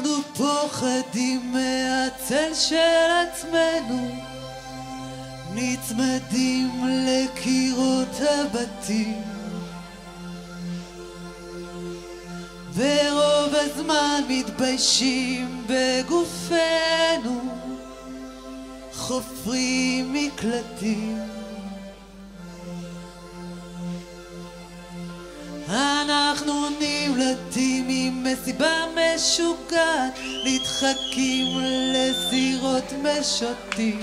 אנחנו פוחדים מהצל של עצמנו, נצמדים לקירות הבתים, ורוב הזמן מתביישים בגופנו, חופרים מקלטים. אנחנו נמלטים עם מסיבה משוגעת, נדחקים לסירות משוטים.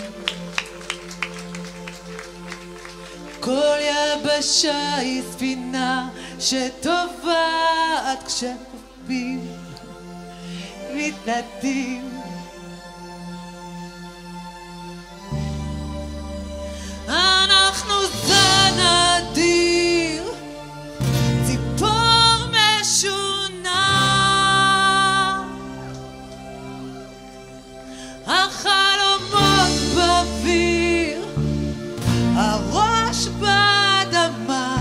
כל יבשה היא ספינה שטובעת כשחופים מתנדים. אנחנו זן אדיר, ציפור משונה, החלומות באוויר, הראש באדמה.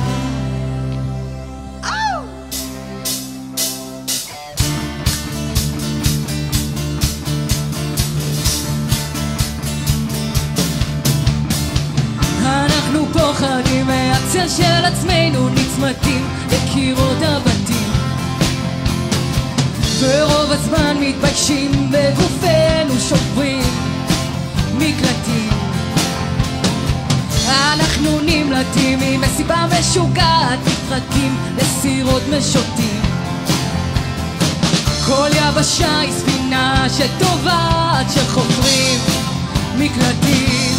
אנחנו פוחדים מהצל של עצמנו, נצמדים לקירות הבתים, ורוב הזמן מתביישים בגופנו, שוברים מקלטים. אנחנו נמלטים עם מסיבה משוגעת, נדחקים לסירות משוטים. כל יבשה היא ספינה שטובעת, שחופרים מקלטים.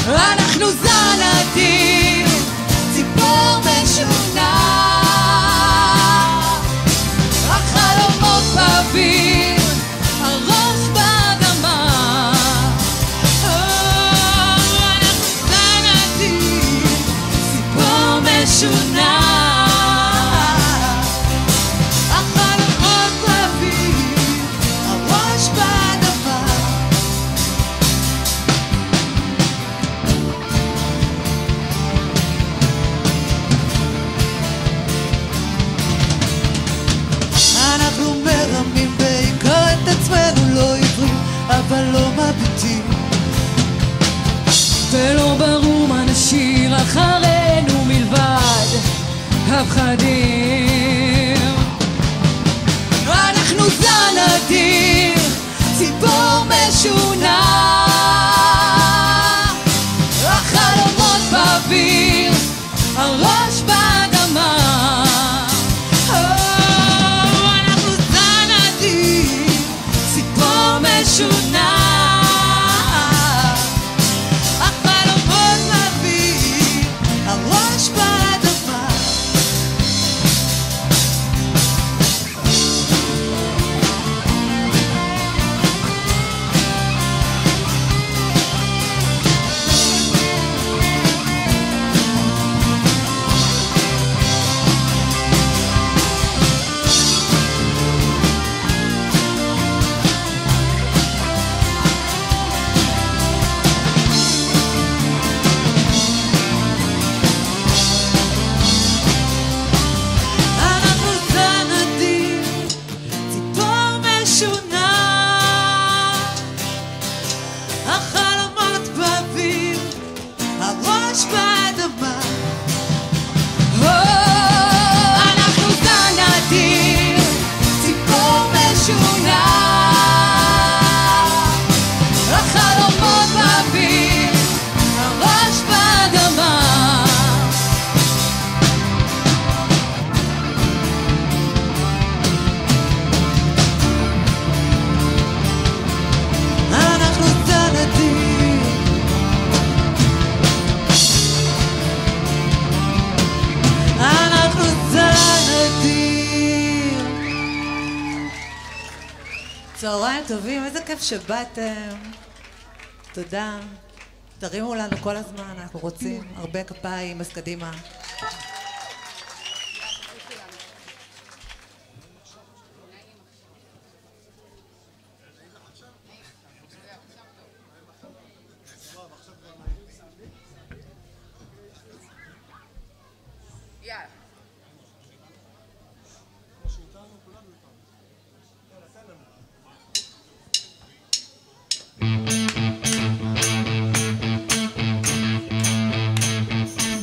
אנחנו זן אדיר, ציפור משונה, החלומות באוויר, הראש באדמה. אנחנו זן אדיר, ציפור משונה, החלומות באוויר, הראש באדמה. אנחנו מרמים בעיקר את עצמנו, לא עיוורים אבל לא מביטים, ולא ברור מה נשאיר אחרינו מלבד הפחדים. אנחנו זן אדיר, ציפור משונה, החלומות באוויר, הראש באדמה. משונה, החלומות באוויר, הראש באדמה. צהריים טובים, איזה כיף שבאתם. תודה. תרימו לנו כל הזמן, אנחנו רוצים הרבה כפיים, אז קדימה.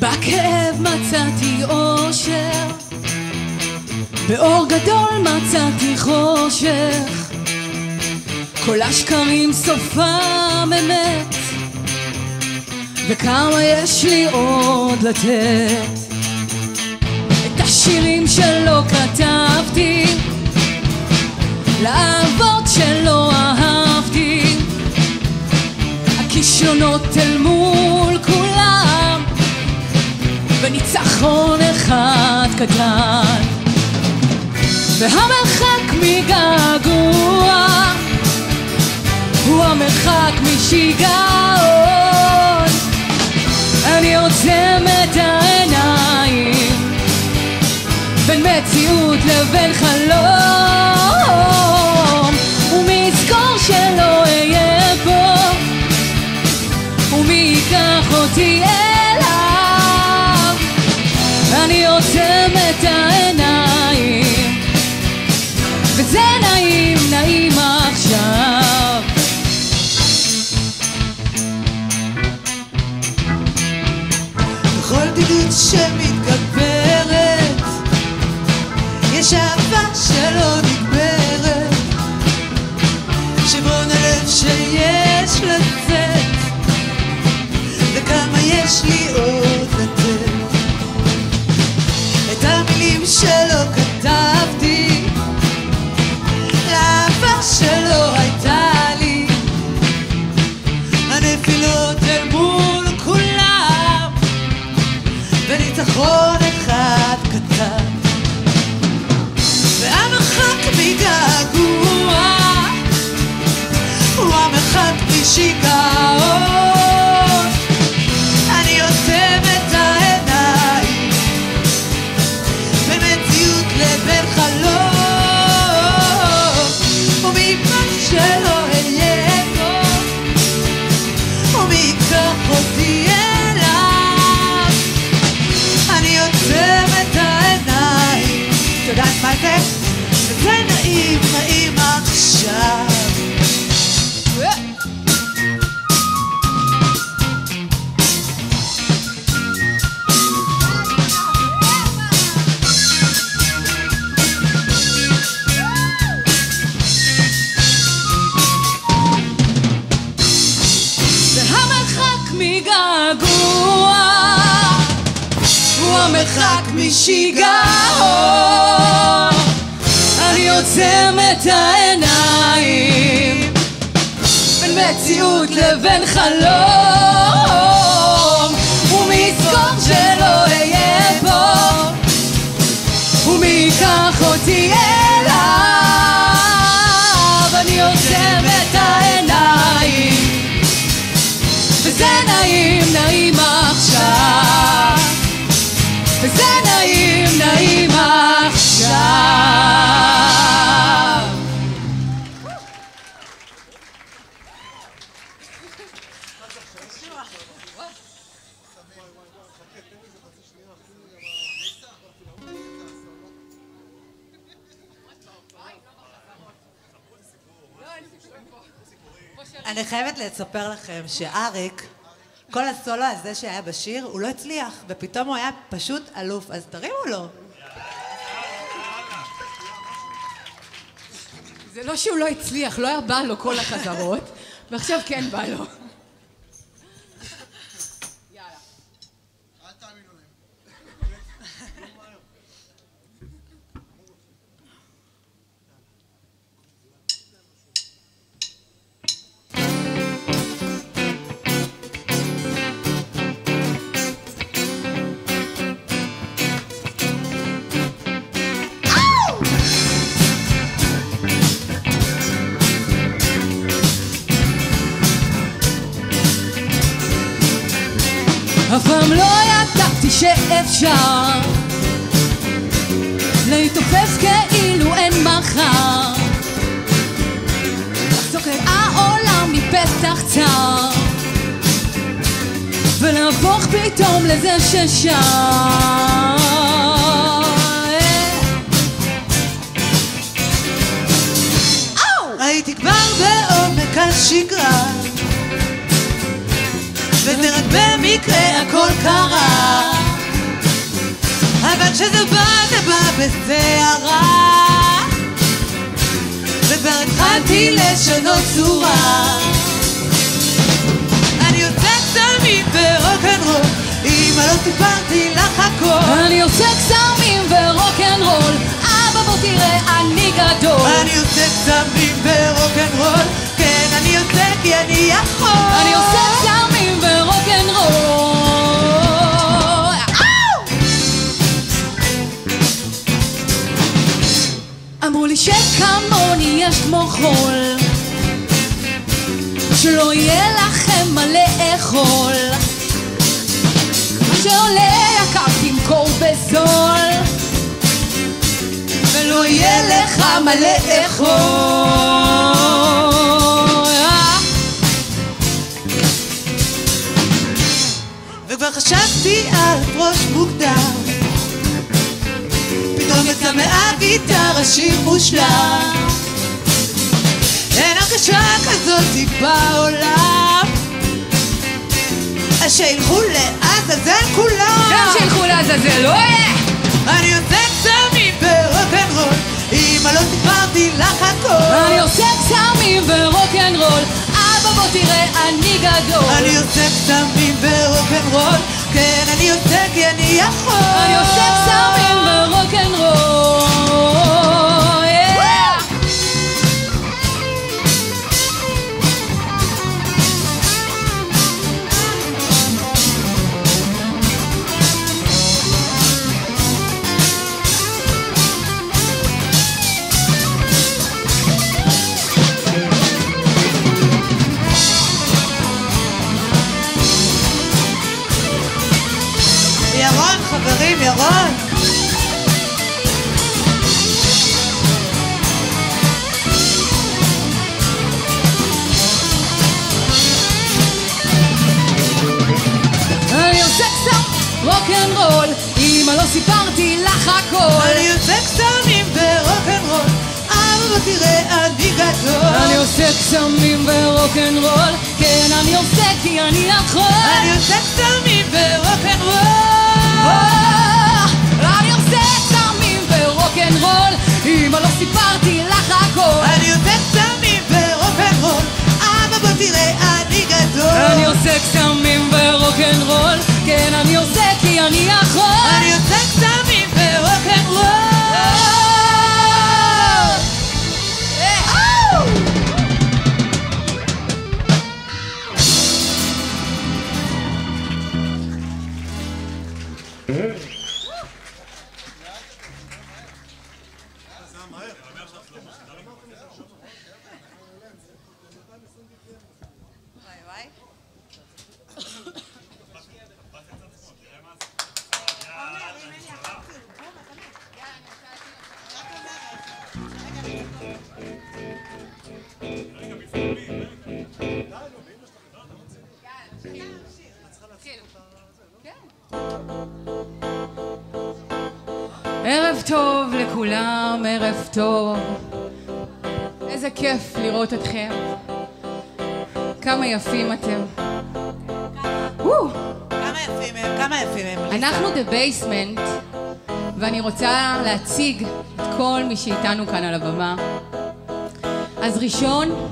בכאב מצאתי אושר, באור גדול מצאתי חושך, כל השקרים סופם אמת, וכמה יש לי עוד לתת. את השירים שלא כתבתי, לאהבות שלא אהבתי, הכישלונות אל מול כולם, וניצחון אחד קטן, והמרחק מגעגוע הוא המרחק משיגעון. אני עוצם את העיניים בין מציאות לבין חלום, ומי יזכור שלא אהיה פה, ומי ייקח אותי אליו. אני עוצם את העיניים וזה נעים, נעים עכשיו. בכל בדידות שמתגברת יש אהבה שלא נגמרת, שבון הלב שיש לצאת, וכמה יש לי עוד לתת. את המילים שלא כתבתי, לאהבה שלא הייתה לי, הנפילות אל מול כולם, וניצחון אחד קטן, והמרחק מגעגוע הוא המרחק משיגעון. אני עוצם את העיניים בין מציאות לבין חלום, וממה שלא אהיה פה, ומי ייקח אותי אליו. אני עוצם את העיניים, את יודעת מה זה? וזה נעים, נעים עכשיו. והמרחק מגעגוע הוא המרחק משיגעון. אני עוצם את העיניים בין מציאות לבין חלום, ומי יזכור שלא אהיה פה, ומי ייקח אותי אליו. אני עוצם את העיניים וזה נעים, נעים עכשיו, וזה נעים, נעים עכשיו. אני חייבת לספר לכם שאריק, כל הסולו הזה שהיה בשיר, הוא לא הצליח, ופתאום הוא היה פשוט אלוף, אז תרימו לו. זה לא שהוא לא הצליח, לא היה בא לו כל החזרות, ועכשיו כן בא לו. אף פעם לא ידעתי שאפשר להתעופף כאילו אין מחר, לחזוק את העולם מפתח צר ולהפוך פתאום לזה ששר. הייתי כבר בעומק השגרה, וזה רק במקרה הכל קרה. וכשזה בא זה בא בסערה, וכבר התחלתי לשנות צורה. אני עושה קסמים ורוקנרול, אמא לא סיפרתי לך הכל. אני עושה קסמים ורוקנרול, אבא בוא תראה אני גדול. אני עושה קסמים ורוקנרול, כן אני עושה כי אני יכול. אני עושה קסמים ורוקנרול. אמרו לי שכמוני יש כמו חול, שלא יהיה לכם מה לאכול, שעולה יקר תמכור בזול, ולא יהיה לך מה לאכול. וכבר חשבתי על ראש מוקדם, פתאום יצא מהגיטרה שיר מושלם. אין הרגשה כזאת בעולם, אז שילכו לעזאזל כולם. גם שילכו לעזאזל, לא יהיה. אני עושה קסמים ורוקנרול, אמא לא סיפרתי לך הכל. אני עושה קסמים ורוקנרול, אבא בוא תראה אני גדול. אני עושה קסמים ורוקנרול, כן אני עושה כי אני יכול. אני עושה קסמים ורוקנרול. ירון, חברים, ירון. אני עושה קסם רוקנרול, אמא לא סיפרתי לך הכל. אני עושה קסמים ורוקנרול, אבא בוא תראה אני גדול. אני עושה קסמים ורוקנרול, כן אני עושה כי אני יכול. אני עושה קסמים ורוקנרול. אני עושה קסמים ורוקנרול, אמא לא סיפרתי לך הכל. אני עושה קסמים ורוקנרול, אבא בוא תראה אני גדול. אני עושה קסמים ורוקנרול, כן אני עושה כי אני יכול. אני עושה קסמים ורוקנרול. ערב טוב לכולם, ערב טוב. איזה כיף לראות אתכם. כמה יפים אתם. כמה יפים הם, כמה יפים הם. אנחנו The Basement, ואני רוצה להציג את כל מי שאיתנו כאן על הבמה. אז ראשון,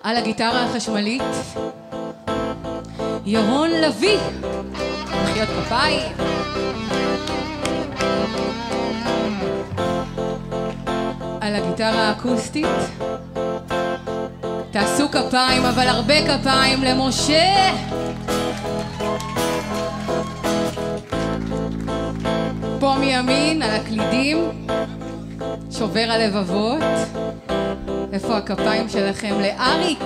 על הגיטרה החשמלית, ירון לוי. מחיאות כפיים. על הגיטרה האקוסטית, תעשו כפיים, אבל הרבה כפיים למשה. פה מימין, על הקלידים, שובר הלבבות. איפה הכפיים שלכם לאריק?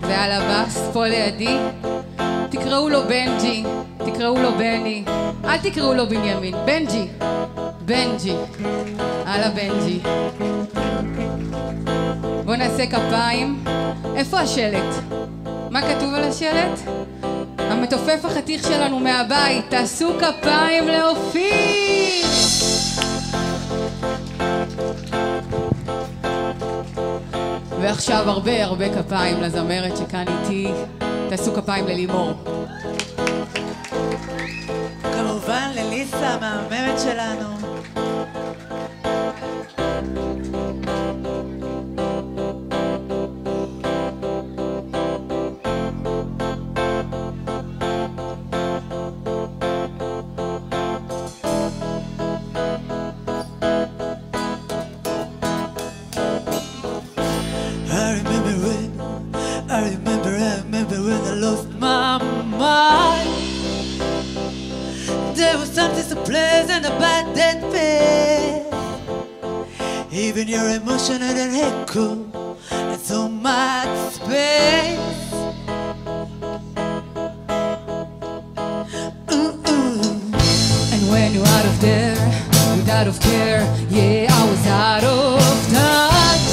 ועל הבאס, פה לידי, תקראו לו בנג'י, תקראו לו בני, אל תקראו לו בנימין, בנג'י, בנג'י, הלאה בנג'י. בואו נעשה כפיים. איפה השלט? מה כתוב על השלט? המתופף החתיך שלנו מהבית, תעשו כפיים לאופיר. ועכשיו הרבה כפיים לזמרת שכאן איתי, תעשו כפיים ללימור. כמובן לליסה המהממת שלנו. Even your emotion had an echo and so much space. And when you're out of there, you're out of care. Yeah, I was out of touch,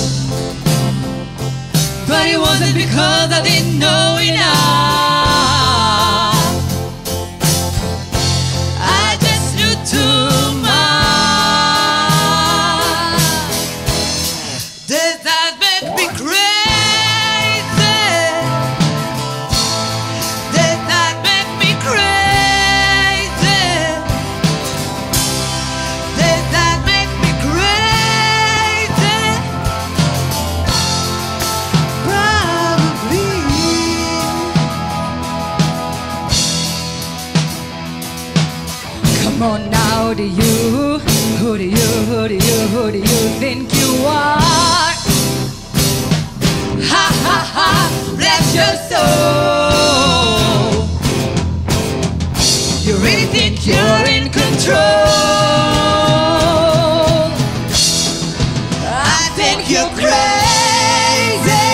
but it wasn't because I didn't know enough. I just knew too much. Come on now, who do you think you are? Ha ha ha, bless your soul. You really think you're in control? I think you're crazy.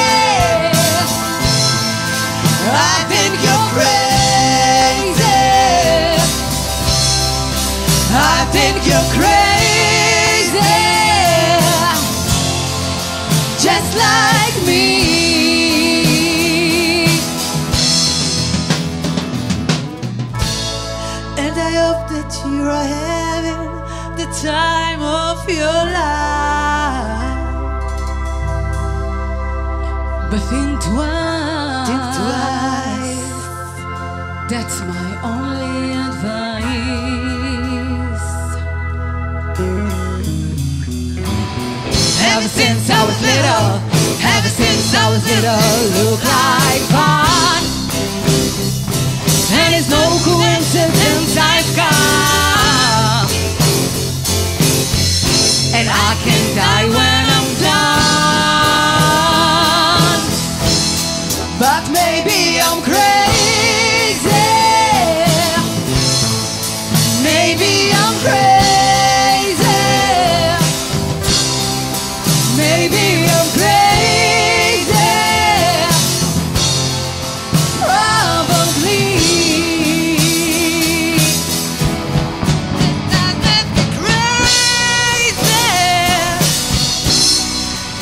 I think you're crazy. I think you're crazy, just like me. And I hope that you are having the time of your life. But think twice. Think twice. That's my only advice. Ever since I was little, look like fun. And it's no coincidence I've come. And I can die when I'm done. But maybe I'm crazy. Maybe I'm crazy. Maybe I'm crazy. Probably. Does that make me crazy?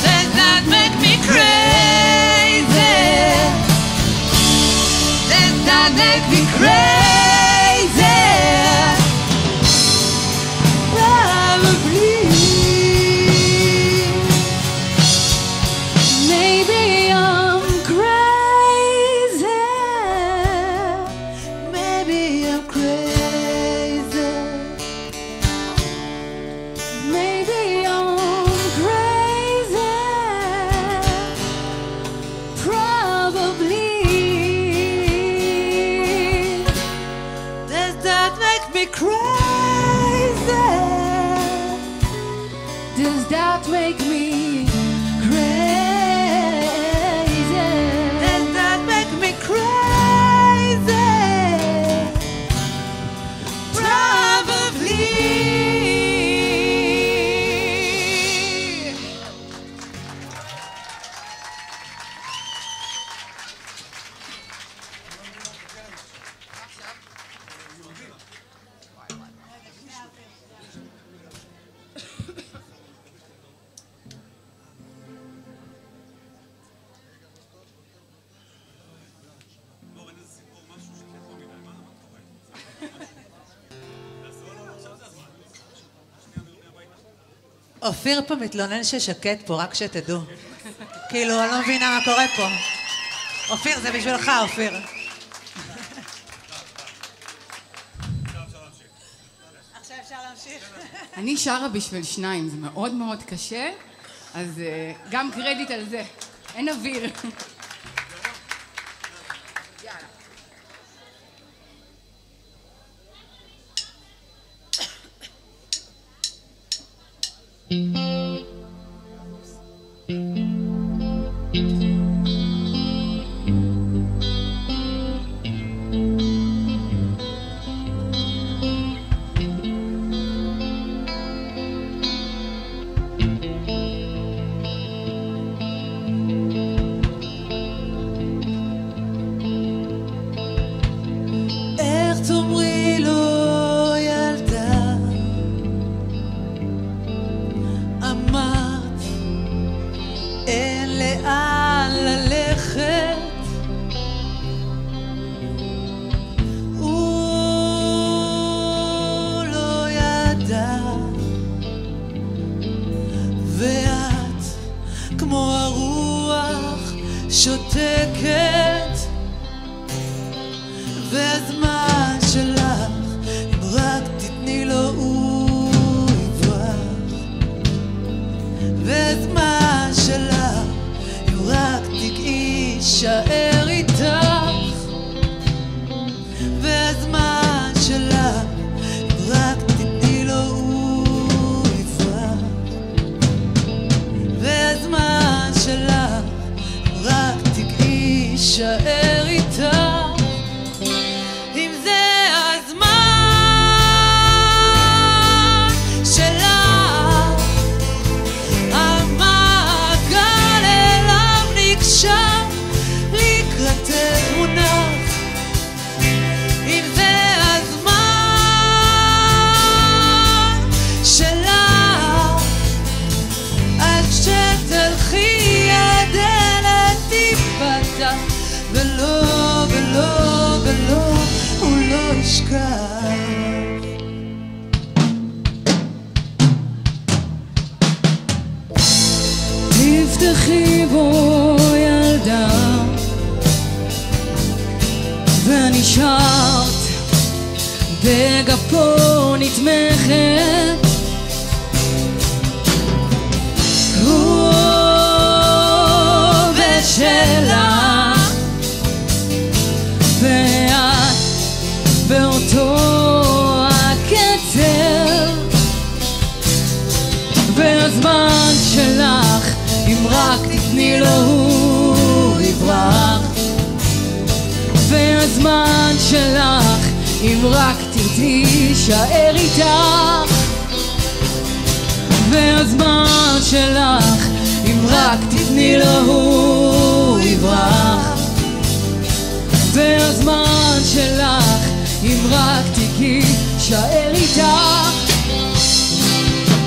Does that make me crazy? Does that make me crazy? Does that make me crazy? Does that make me crazy? Probably. אופיר פה מתלונן ששקט פה, רק שתדעו. כאילו, אני לא מבינה מה קורה פה. אופיר, זה בשבילך, אופיר. אני שרה בשביל שניים, זה מאוד מאוד קשה, אז גם קרדיט על זה. אין אוויר. תפתחי בו ילדה ואני שרת בגפו נתמכת הוא ושלה ואת באותו הקצר והזמן שלך אם רק תתני לו הוא יברח והזמן שלך אם רק תרצי שער איתך והזמן שלך אם רק תתני לו הוא יברח והזמן שלך אם רק תגיעי שער איתך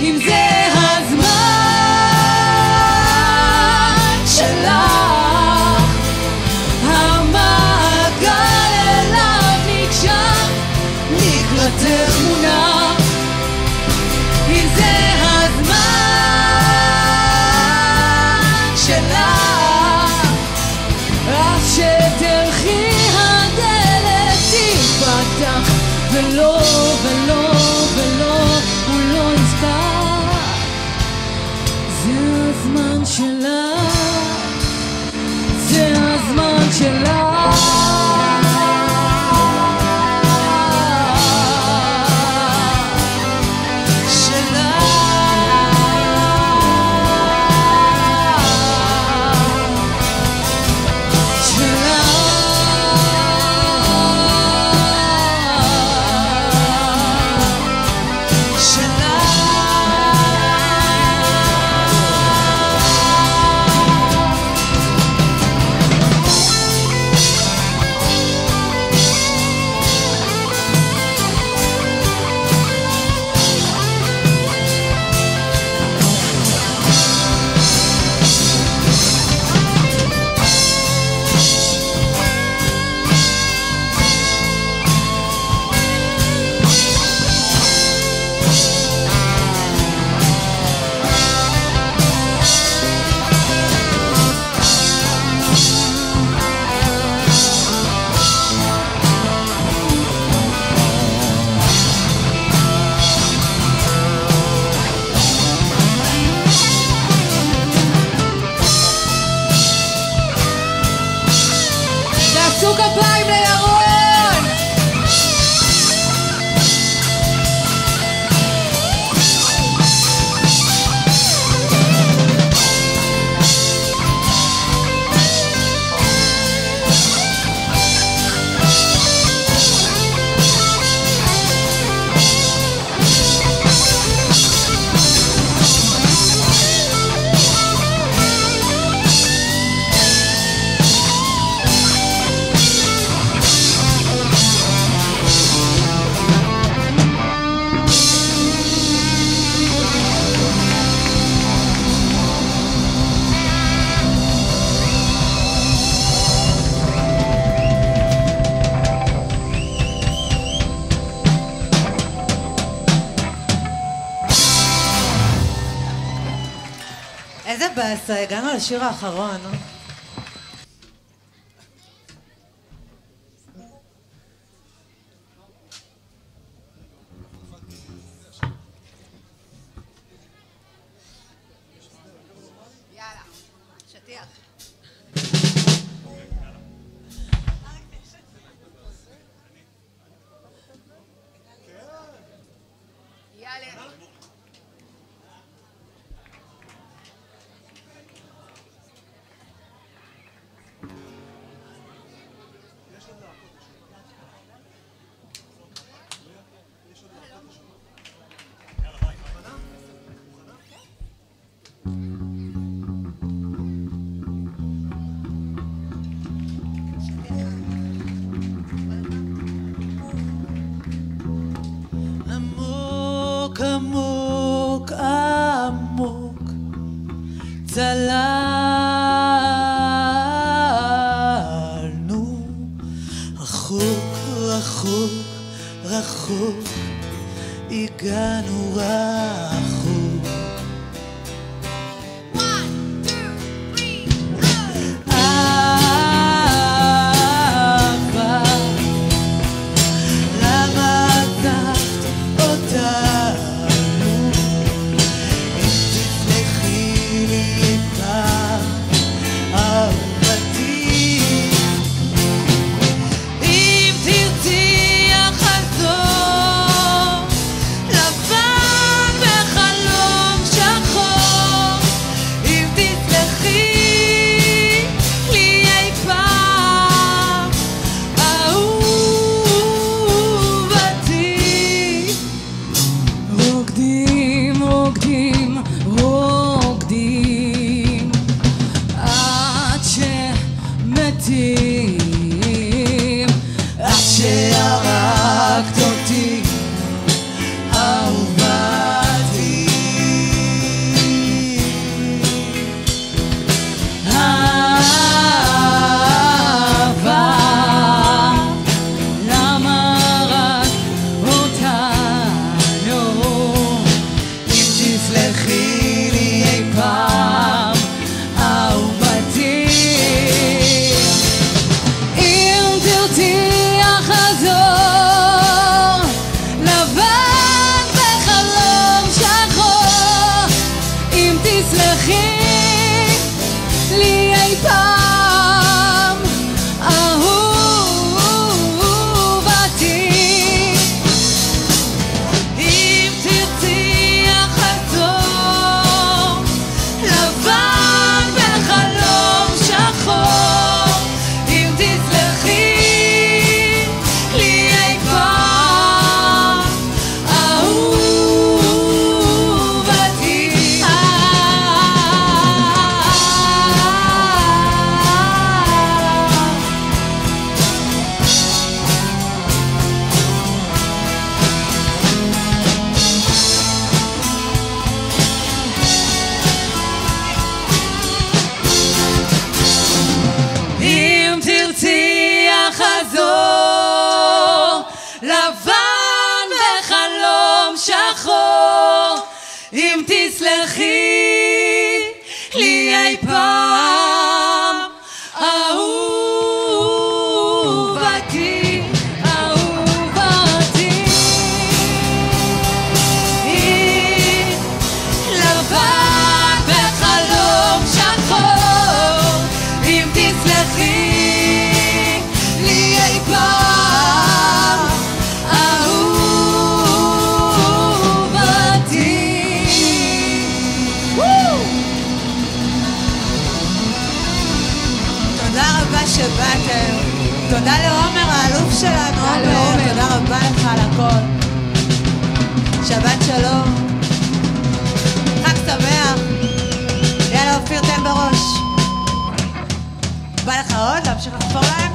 אם זה הזמן שלך המעגל אליו נקשר לקראתך מונח אם זה הזמן שלך רק שתלכי הדלת תפתח ולא ולא ולא הוא לא יפתח כפיים לירון! איזה באסה, הגענו לשיר האחרון. יאללה, שטיח. יאללה. עמוק עמוק עמוק צללנו רחוק רחוק רחוק הגענו רחוק לבן וחלום שלנו, עומר, תודה רבה לך על הכל. שבת שלום. חג שמח. יאללה, אופיר, תן בראש. בא לך עוד להמשיך לחפור להם?